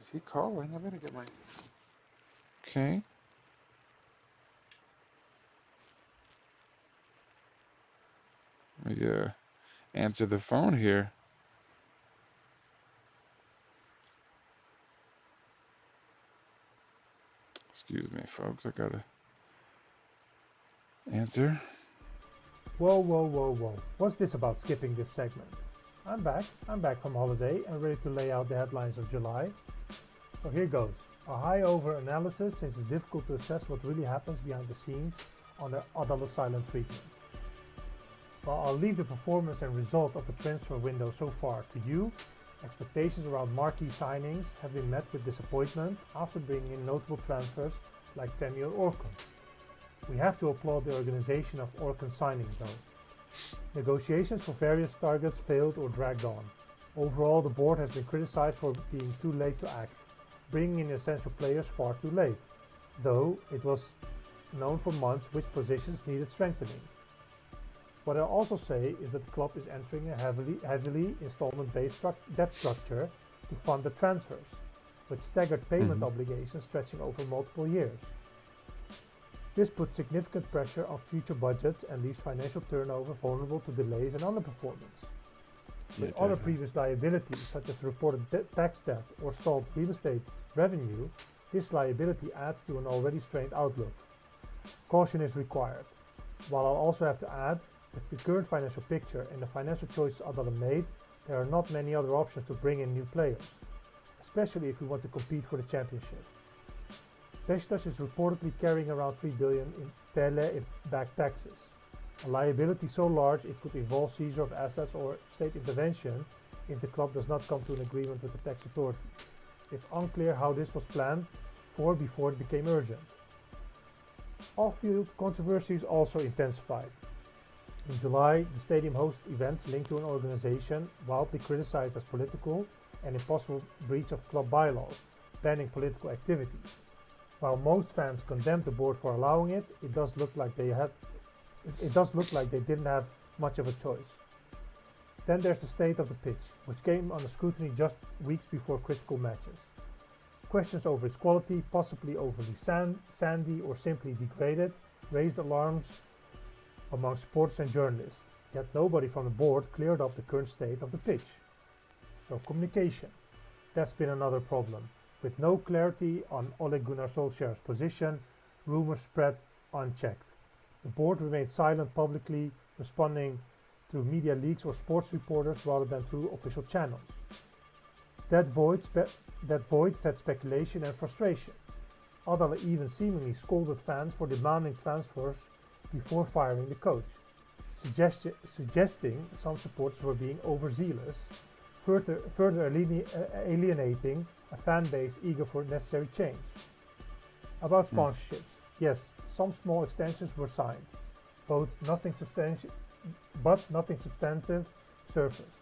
Is he calling? I better get my. Okay. Let me answer the phone here. Excuse me, folks. I gotta answer. Whoa. What's this about skipping this segment? I'm back from holiday and ready to lay out the headlines of July. So here goes. A high over analysis, since it's difficult to assess what really happens behind the scenes on the Adal silent treatment. While I'll leave the performance and result of the transfer window so far to you, expectations around marquee signings have been met with disappointment after bringing in notable transfers like CAMEO or Orkun. We have to applaud the organization of Orkun signings though. Negotiations for various targets failed or dragged on. Overall, the board has been criticized for being too late to act, bringing in essential players far too late, though it was known for months which positions needed strengthening. What I'll also say is that the club is entering a heavily installment-based debt structure to fund the transfers, with staggered payment obligations stretching over multiple years. This puts significant pressure on future budgets and leaves financial turnover vulnerable to delays and underperformance. With other previous liabilities, such as reported tax debt or stalled real estate revenue, this liability adds to an already strained outlook. Caution is required. While I'll also have to add, with the current financial picture and the financial choices Adel made, there are not many other options to bring in new players, especially if we want to compete for the championship. Beşiktaş is reportedly carrying around 3 billion in TL in back taxes, a liability so large it could involve seizure of assets or state intervention if the club does not come to an agreement with the tax authority. It's unclear how this was planned for before it became urgent. Off-field controversies also intensified. In July, the stadium hosts events linked to an organization wildly criticized as political and impossible breach of club bylaws, banning political activities. While most fans condemned the board for allowing it, it does look like they didn't have much of a choice. Then there's the state of the pitch, which came under scrutiny just weeks before critical matches. Questions over its quality, possibly overly sandy or simply degraded, raised alarms among supporters and journalists, yet nobody from the board cleared up the current state of the pitch. So communication, that's been another problem. With no clarity on Ole Gunnar Solskjaer's position, rumors spread unchecked. The board remained silent publicly, responding through media leaks or sports reporters rather than through official channels. That void fed speculation and frustration. Adel even seemingly scolded fans for demanding transfers before firing the coach, suggesting some supporters were being overzealous, further alienating a fan base eager for necessary change. About sponsorships, yes, some small extensions were signed, but nothing substantive surfaced.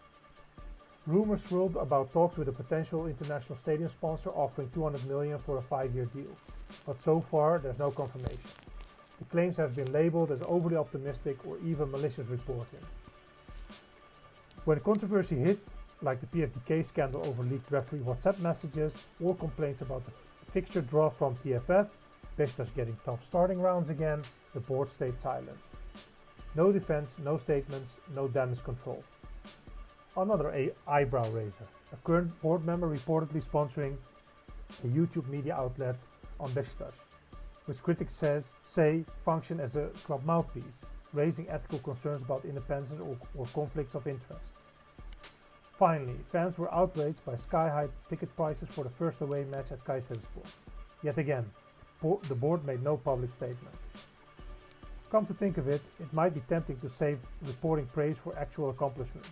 Rumors swirled about talks with a potential international stadium sponsor offering 200 million for a 5-year deal, but so far there's no confirmation. The claims have been labeled as overly optimistic or even malicious reporting. When controversy hit, like the PFDK scandal over leaked referee WhatsApp messages or complaints about the fixture draw from TFF, Beşiktaş getting tough starting rounds again, the board stayed silent. No defense, no statements, no damage control. Another eyebrow raiser, a current board member reportedly sponsoring a YouTube media outlet on Beşiktaş, which critics say function as a club mouthpiece, raising ethical concerns about independence or conflicts of interest. Finally, fans were outraged by sky-high ticket prices for the first away match at Kayserispor. Yet again, the board made no public statement. Come to think of it, it might be tempting to save reporting praise for actual accomplishments,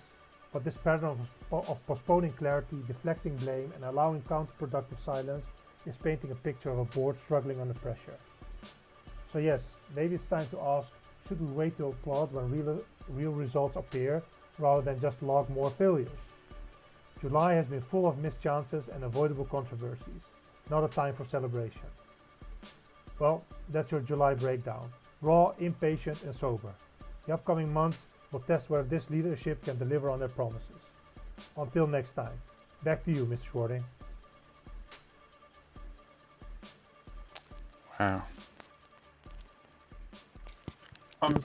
but this pattern of postponing clarity, deflecting blame, and allowing counterproductive silence is painting a picture of a board struggling under pressure. So yes, maybe it's time to ask, should we wait to applaud when real results appear, rather than just log more failures? July has been full of missed chances and avoidable controversies. Not a time for celebration. Well, that's your July breakdown. Raw, impatient and sober. The upcoming months will test whether this leadership can deliver on their promises. Until next time, back to you, Mr. Schwarting. Wow. That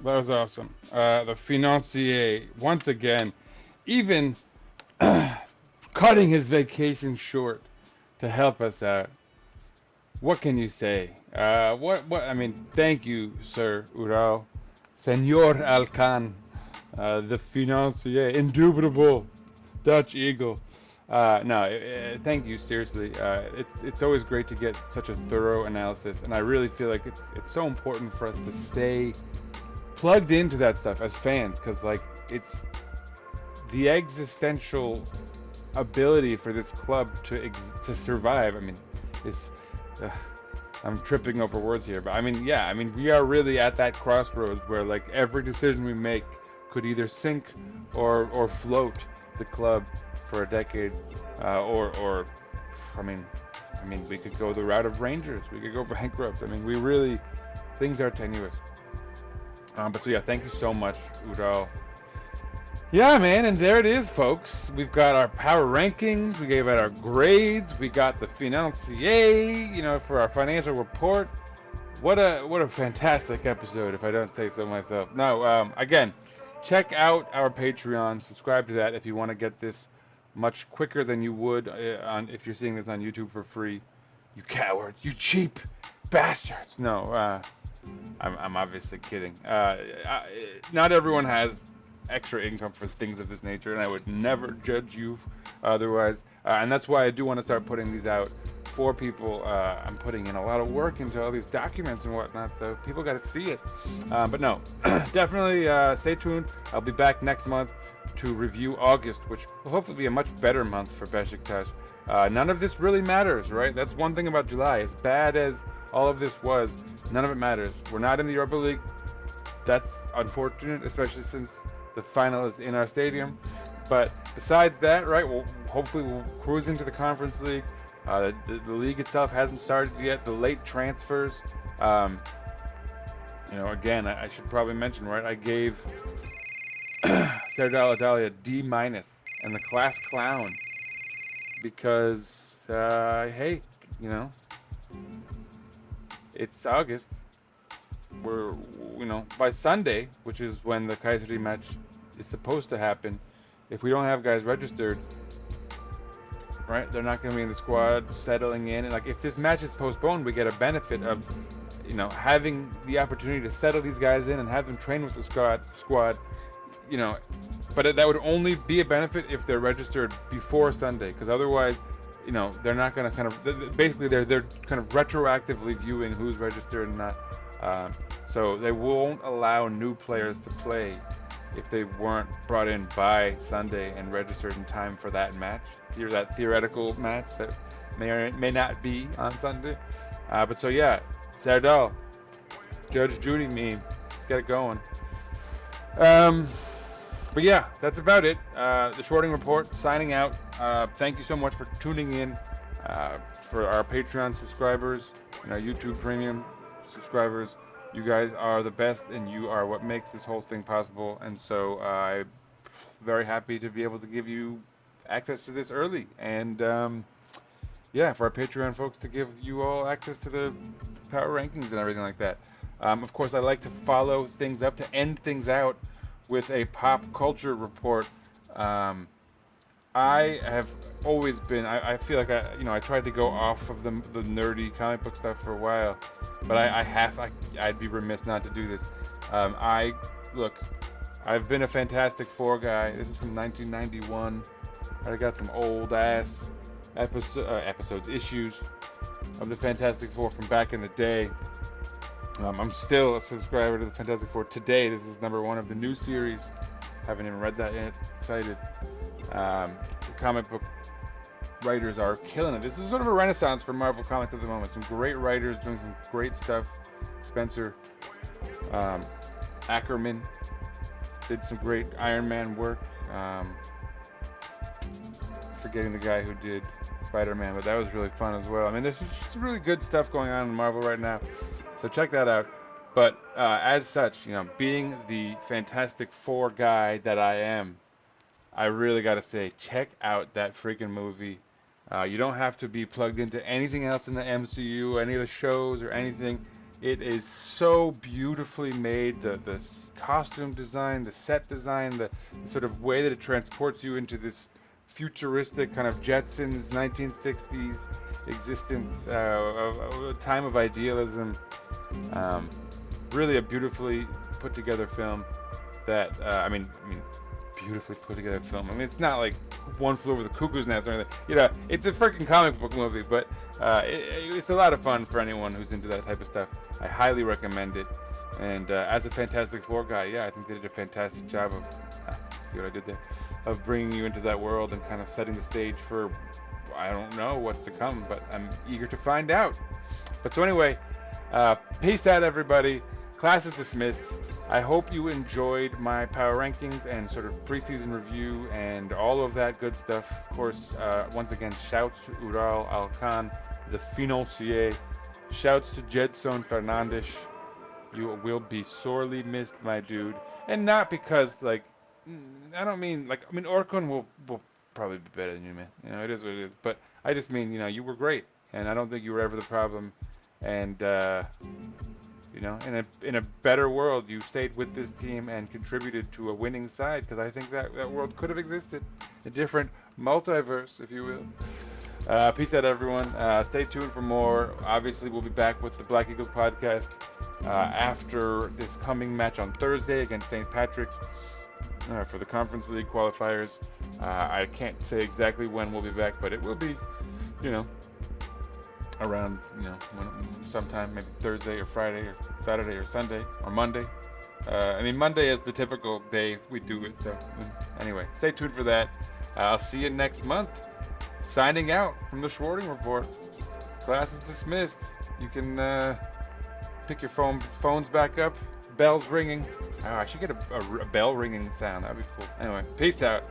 was awesome. The financier, once again, even cutting his vacation short to help us out. What can you say? I mean, thank you, Sir URAL. Senor Alcan, the financier, indubitable Dutch Eagle. Thank you, seriously. It's always great to get such a thorough analysis, and I really feel like it's so important for us to stay plugged into that stuff as fans, because like it's the existential ability for this club to survive. I mean, it's I'm tripping over words here, but I mean, yeah, I mean, we are really at that crossroads where like every decision we make could either sink or float the club for a decade, or I mean, we could go the route of Rangers. We could go bankrupt. I mean, we really, things are tenuous. But so yeah, thank you so much, Ural. Yeah, man, and there it is, folks. We've got our power rankings. We gave out our grades. We got the financier, for our financial report. what a fantastic episode, if I don't say so myself. No, again, check out our Patreon. Subscribe to that if you want to get this much quicker than you would on if you're seeing this on YouTube for free. You cowards, you cheap bastards. No, I'm obviously kidding. Not everyone has extra income for things of this nature, and I would never judge you otherwise. And that's why I do want to start putting these out for people. I'm putting in a lot of work into all these documents and whatnot, so people got to see it. But no, definitely stay tuned. I'll be back next month to review August, which will hopefully be a much better month for Beşiktaş. None of this really matters, right? That's one thing about July. As bad as all of this was, none of it matters. We're not in the Europa League. That's unfortunate, especially since the final is in our stadium. But besides that, right, hopefully we'll cruise into the Conference League. The league itself hasn't started yet. The late transfers, again, I should probably mention, right, I gave Serdal Adalia D- and the class clown because, hey, it's August. We're, by Sunday, which is when the Kayseri match is supposed to happen, if we don't have guys registered, right, they're not going to be in the squad, settling in. And like, if this match is postponed, we get a benefit of, having the opportunity to settle these guys in and have them train with the squad. But that would only be a benefit if they're registered before Sunday, because otherwise, they're not going to basically they're kind of retroactively viewing who's registered and not. So they won't allow new players to play if they weren't brought in by Sunday and registered in time for that match, that theoretical match that may or may not be on Sunday. But so yeah, Serdal, Judge Judy meme, let's get it going. But yeah, that's about it. The Schwarting Report signing out. Thank you so much for tuning in. For our Patreon subscribers and our YouTube Premium subscribers, you guys are the best, and you are what makes this whole thing possible. And so I'm very happy to be able to give you access to this early. And for our Patreon folks to give you all access to the power rankings and everything like that. Of course, I like to follow things up to end things out with a pop culture report. I have always been, I feel like I tried to go off of the nerdy comic book stuff for a while, but I'd be remiss not to do this. I've been a Fantastic Four guy. This is from 1991. I got some old ass issues of the Fantastic Four from back in the day. I'm still a subscriber to the Fantastic Four today. This is number 1 of the new series. Haven't even read that yet. Excited. The comic book writers are killing it. This is sort of a renaissance for Marvel Comics at the moment. Some great writers doing some great stuff. Spencer Ackerman did some great Iron Man work. Forgetting the guy who did Spider-Man, but that was really fun as well. I mean, there's some really good stuff going on in Marvel right now, so check that out. But as such, being the Fantastic Four guy that I am, I really got to say, check out that freaking movie. You don't have to be plugged into anything else in the MCU, any of the shows or anything. It is so beautifully made. The costume design, the set design, the sort of way that it transports you into this futuristic kind of Jetsons 1960s existence, a time of idealism. Really a beautifully put together film that, beautifully put together film. I mean, it's not like One Flew Over the Cuckoo's Nest or anything. It's a freaking comic book movie, but it's a lot of fun for anyone who's into that type of stuff. I highly recommend it. And as a Fantastic Four guy, I think they did a fantastic job of, see what I did there, of bringing you into that world and kind of setting the stage for, I don't know what's to come, but I'm eager to find out. But so anyway, peace out, everybody. Class is dismissed. I hope you enjoyed my power rankings and sort of preseason review and all of that good stuff. Of course, once again, shouts to URAL Alkan, the FINANCIER. Shouts to Jedson Fernandes. You will be sorely missed, my dude. And not because, Orkun will probably be better than you, man. It is what it is. But I just mean, you were great. and I don't think you were ever the problem. And you know, in a better world, you stayed with this team and contributed to a winning side, because I think that world could have existed, a different multiverse, if you will. Peace out, everyone. Stay tuned for more. Obviously, we'll be back with the Black Eagles podcast after this coming match on Thursday against St. Patrick's for the Conference League qualifiers. I can't say exactly when we'll be back, but it will be, you know, around, you know, sometime, maybe Thursday or Friday or Saturday or Sunday or Monday. I mean, Monday is the typical day we do it. So anyway, stay tuned for that. I'll see you next month. Signing out from the Schwarting Report. Class is dismissed. You can pick your phones back up. Bells ringing. Oh, I should get a bell ringing sound. That'd be cool. Anyway, peace out.